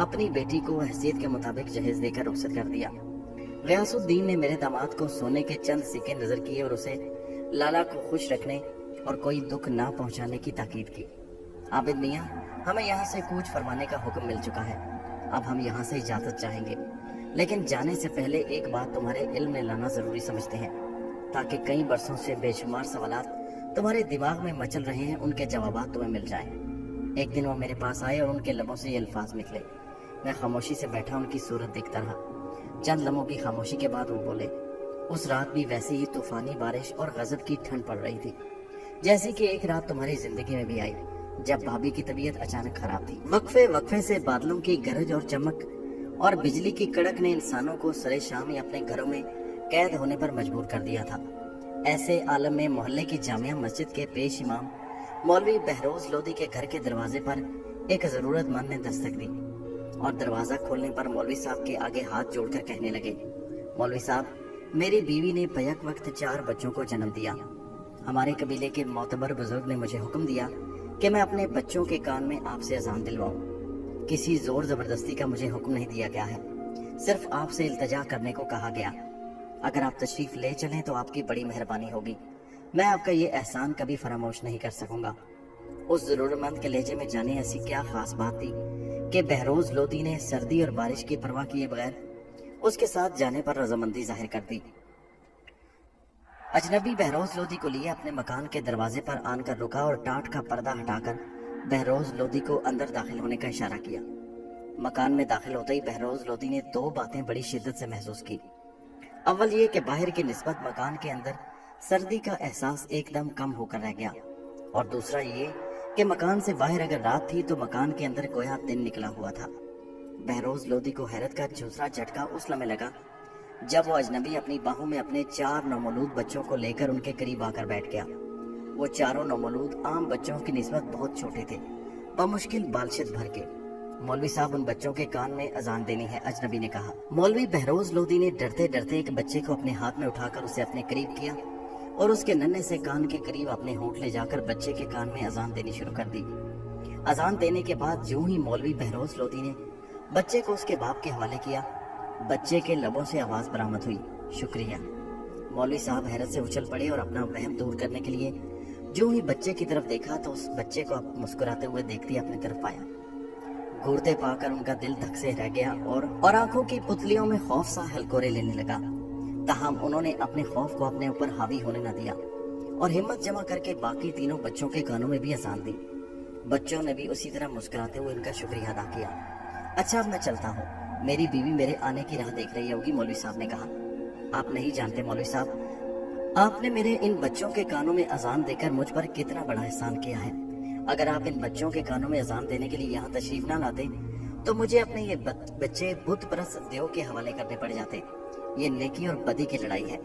اپنی بیٹی کو حیثیت کے مطابق جہیز دے کر رخصت کر دیا۔ غیاث الدین نے میرے داماد کو سونے کے چند سکے نظر کیے اور اسے لالا کو خوش رکھنے اور کوئی دکھ نہ پہنچانے کی تاکید کی۔ عابد میاں، ہمیں یہاں سے کوچ فرمانے کا حکم مل چکا ہے، اب ہم یہاں سے اجازت چاہیں گے، لیکن جانے سے پہلے ایک بات تمہارے علم میں لانا ضروری سمجھتے ہیں، تاکہ کئی برسوں سے بے شمار سوالات تمہارے دماغ میں مچل رہے ہیں، ان کے جوابات تمہیں مل جائیں۔ ایک دن وہ میرے پاس آئے اور ان کے لبوں سے یہ الفاظ نکلے۔ میں خاموشی سے بیٹھا ان کی صورت دیکھتا رہا۔ چند لمحوں کی خاموشی کے بعد وہ بولے، اس رات بھی ویسی ہی طوفانی بارش اور غضب کی ٹھنڈ پڑ رہی تھی، جیسی کہ ایک رات تمہاری زندگی میں بھی آئی جب بھابھی کی طبیعت اچانک خراب تھی۔ وقفے سے بادلوں کی گرج اور چمک اور بجلی کی کڑک نے انسانوں کو سرے شام ہی اپنے گھروں میں قید ہونے پر مجبور کر دیا تھا۔ ایسے عالم میں محلے کی جامعہ مسجد کے پیش امام مولوی بہروز لودھی کے گھر کے دروازے پر ایک ضرورت مند نے دستک دی، اور دروازہ کھولنے پر مولوی صاحب کے آگے ہاتھ جوڑ کر کہنے لگے، مولوی صاحب، میری بیوی نے بیک وقت 4 بچوں کو جنم دیا۔ ہمارے قبیلے کے معتبر بزرگ نے مجھے حکم دیا کہ میں اپنے بچوں کے کان میں آپ سے اذان دلواؤں۔ کسی زور زبردستی کا مجھے حکم نہیں دیا گیا ہے، صرف آپ سے التجا کرنے کو کہا گیا۔ اگر آپ تشریف لے چلیں تو آپ کی بڑی مہربانی ہوگی، میں آپ کا یہ احسان کبھی فراموش نہیں کر سکوں گا۔ اس ضرورت مند کے لہجے میں جانے ایسی کیا خاص بات تھی کہ بہروز لودھی نے سردی اور بارش کی پرواہ کیے بغیر اس کے ساتھ جانے پر رضامندی ظاہر کر دی۔ اجنبی بہروز لودھی کو لیے اپنے مکان کے دروازے پر آن کر رکا اور ٹاٹ کا پردہ ہٹا کر بہروز لودھی کو اندر داخل ہونے کا اشارہ کیا۔ مکان میں داخل ہوتے ہی بہروز لودھی نے 2 باتیں بڑی شدت سے محسوس کی۔ اول یہ کہ باہر کی نسبت مکان کے اندر سردی کا احساس ایک دم کم ہو کر رہ گیا، اور دوسرا یہ کہ مکان سے باہر اگر رات تھی تو مکان کے اندر گویا دن نکلا ہوا تھا۔ بہروز لودھی کو حیرت کا دوسرا جھٹکا اس لمحے لگا جب وہ اجنبی اپنی باہوں میں اپنے 4 نومولود بچوں کو لے کر ان کے قریب آ کر بیٹھ گیا۔ وہ 4 نومولود عام بچوں کی نسبت بہت چھوٹے تھے، بمشکل بالشت بھر کے۔ مولوی صاحب، ان بچوں کے کان میں اذان دینی ہے، اجنبی نے کہا۔ مولوی بہروز لودھی نے ڈرتے ڈرتے ایک بچے کو اپنے ہاتھ میں اٹھا کر اسے اپنے قریب کیا اور اس کے ننھے سے کان کے قریب اپنے ہونٹ لے جا کر بچے کے کان میں اذان دینی شروع کر دی۔ اذان دینے کے بعد یوں ہی مولوی بہروز لودھی نے بچے کو اس کے باپ کے حوالے کیا، بچے کے لبوں سے آواز برآمد ہوئی، شکریہ۔ مولوی صاحب حیرت سے اچھل پڑے اور اپنا وہم دور کرنے کے لیے جو ہی بچے کی طرف دیکھا تو اس بچے کو مسکراتے ہوئے دیکھتی اپنی طرف پایا۔ گھورتے پا کر ان کا دل دھک سے رہ گیا اور آنکھوں کی پتلیوں میں خوف سا ہلکورے لینے لگا۔ تاہم انہوں نے اپنے خوف کو اپنے اوپر حاوی ہونے نہ دیا اور ہمت جمع کر کے باقی تینوں بچوں کے کانوں میں بھی اذان دی۔ بچوں نے بھی اسی طرح مسکراتے ہوئے ان کا شکریہ ادا کیا۔ اچھا، اب میں چلتا ہوں، میری بیوی میرے آنے کی راہ دیکھ رہی ہوگی، مولوی صاحب نے کہا۔ آپ نہیں جانتے مولوی صاحب، آپ نے میرے ان بچوں کے کانوں میں اذان دے کر مجھ پر کتنا بڑا احسان کیا ہے۔ اگر آپ ان بچوں کے کانوں میں اذان دینے کے لیے یہاں تشریف نہ لاتے تو مجھے اپنے یہ بچے بت پرست دیو کے حوالے کرنے پڑ جاتے۔ یہ نیکی اور بدی کی لڑائی ہے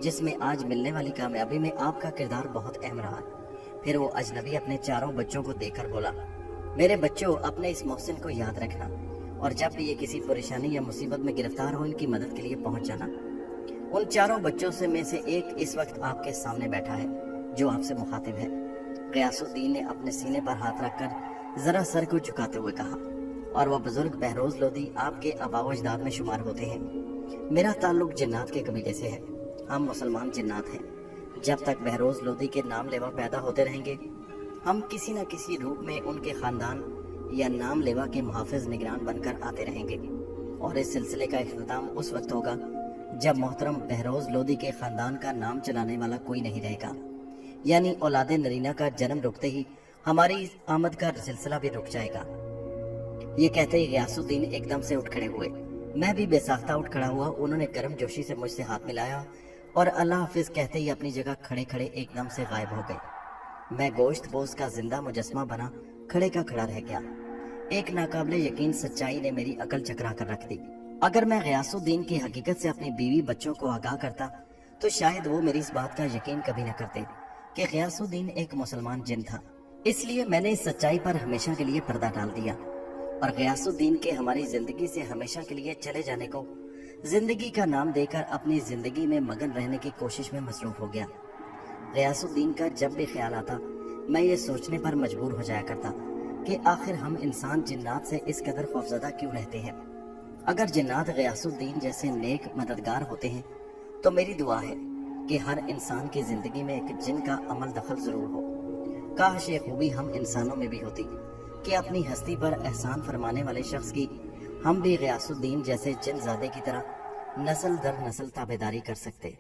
جس میں آج ملنے والی کامیابی میں آپ کا کردار بہت اہم رہا۔ پھر وہ اجنبی اپنے 4 بچوں کو دیکھ کر بولا، میرے بچوں، اپنے اس محسن کو یاد رکھنا اور جب بھی یہ کسی پریشانی یا مصیبت میں گرفتار ہو ان کی مدد کے لیے پہنچ جانا۔ ان 4 بچوں میں سے ایک اس وقت آپ کے سامنے بیٹھا ہے جو آپ سے مخاطب ہے۔ غیاث الدین نے اپنے سینے پر ہاتھ رکھ کر ذرا سر کو جھکاتے ہوئے کہا، اور وہ بزرگ بہروز لودھی آپ کے آباء و اجداد میں شمار ہوتے ہیں۔ میرا تعلق جنات کے قبیلے سے ہے، ہم مسلمان جنات ہیں۔ جب تک بہروز لودھی کے نام لیوا پیدا ہوتے رہیں گے ہم کسی نہ کسی روپ میں ان کے خاندان یا نام لیوا کے محافظ نگران بن کر آتے رہیں گے، اور اس سلسلے کا اختتام اس وقت ہوگا جب محترم بہروز لودھی کے خاندان کا نام چلانے والا کوئی نہیں رہے گا، یعنی اولاد نرینہ کا جنم رکتے ہی ہماری آمد کا سلسلہ بھی رک جائے گا۔ یہ کہتے ہی غیاث الدین ایک دم سے اٹھ کھڑے ہوئے۔ میں بھی بے ساختہ اٹھ کھڑا ہوا۔ انہوں نے گرم جوشی سے مجھ سے ہاتھ ملایا اور اللہ حافظ کہتے ہی اپنی جگہ کھڑے کھڑے ایک دم سے غائب ہو گئے۔ میں گوشت پوش کا زندہ مجسمہ بنا کھڑے کا کھڑا رہ گیا۔ ایک ناقابل یقین سچائی نے میری عقل چکرا کر رکھ دی۔ اگر میں غیاث الدین کی حقیقت سے اپنی بیوی بچوں کو آگاہ کرتا تو شاید وہ میری اس بات کا یقین کبھی نہ کرتے کہ غیاث الدین ایک مسلمان جن تھا۔ اس لیے میں نے اس سچائی پر ہمیشہ کے لیے پردہ ڈال دیا اور غیاث الدین کے ہماری زندگی سے ہمیشہ کے لیے چلے جانے کو زندگی کا نام دے کر اپنی زندگی میں مگن رہنے کی کوشش میں مصروف ہو گیا۔ غیاث الدین کا جب بھی خیال آتا میں یہ سوچنے پر مجبور ہو جایا کرتا کہ آخر ہم انسان جنات سے اس قدر خوفزدہ کیوں رہتے ہیں۔ اگر جنات غیاث الدین جیسے نیک مددگار ہوتے ہیں تو میری دعا ہے کہ ہر انسان کی زندگی میں ایک جن کا عمل دخل ضرور ہو۔ کاش یہ خوبی ہم انسانوں میں بھی ہوتی کہ اپنی ہستی پر احسان فرمانے والے شخص کی ہم بھی غیاث الدین جیسے جن زادے کی طرح نسل در نسل تابعداری کر سکتے۔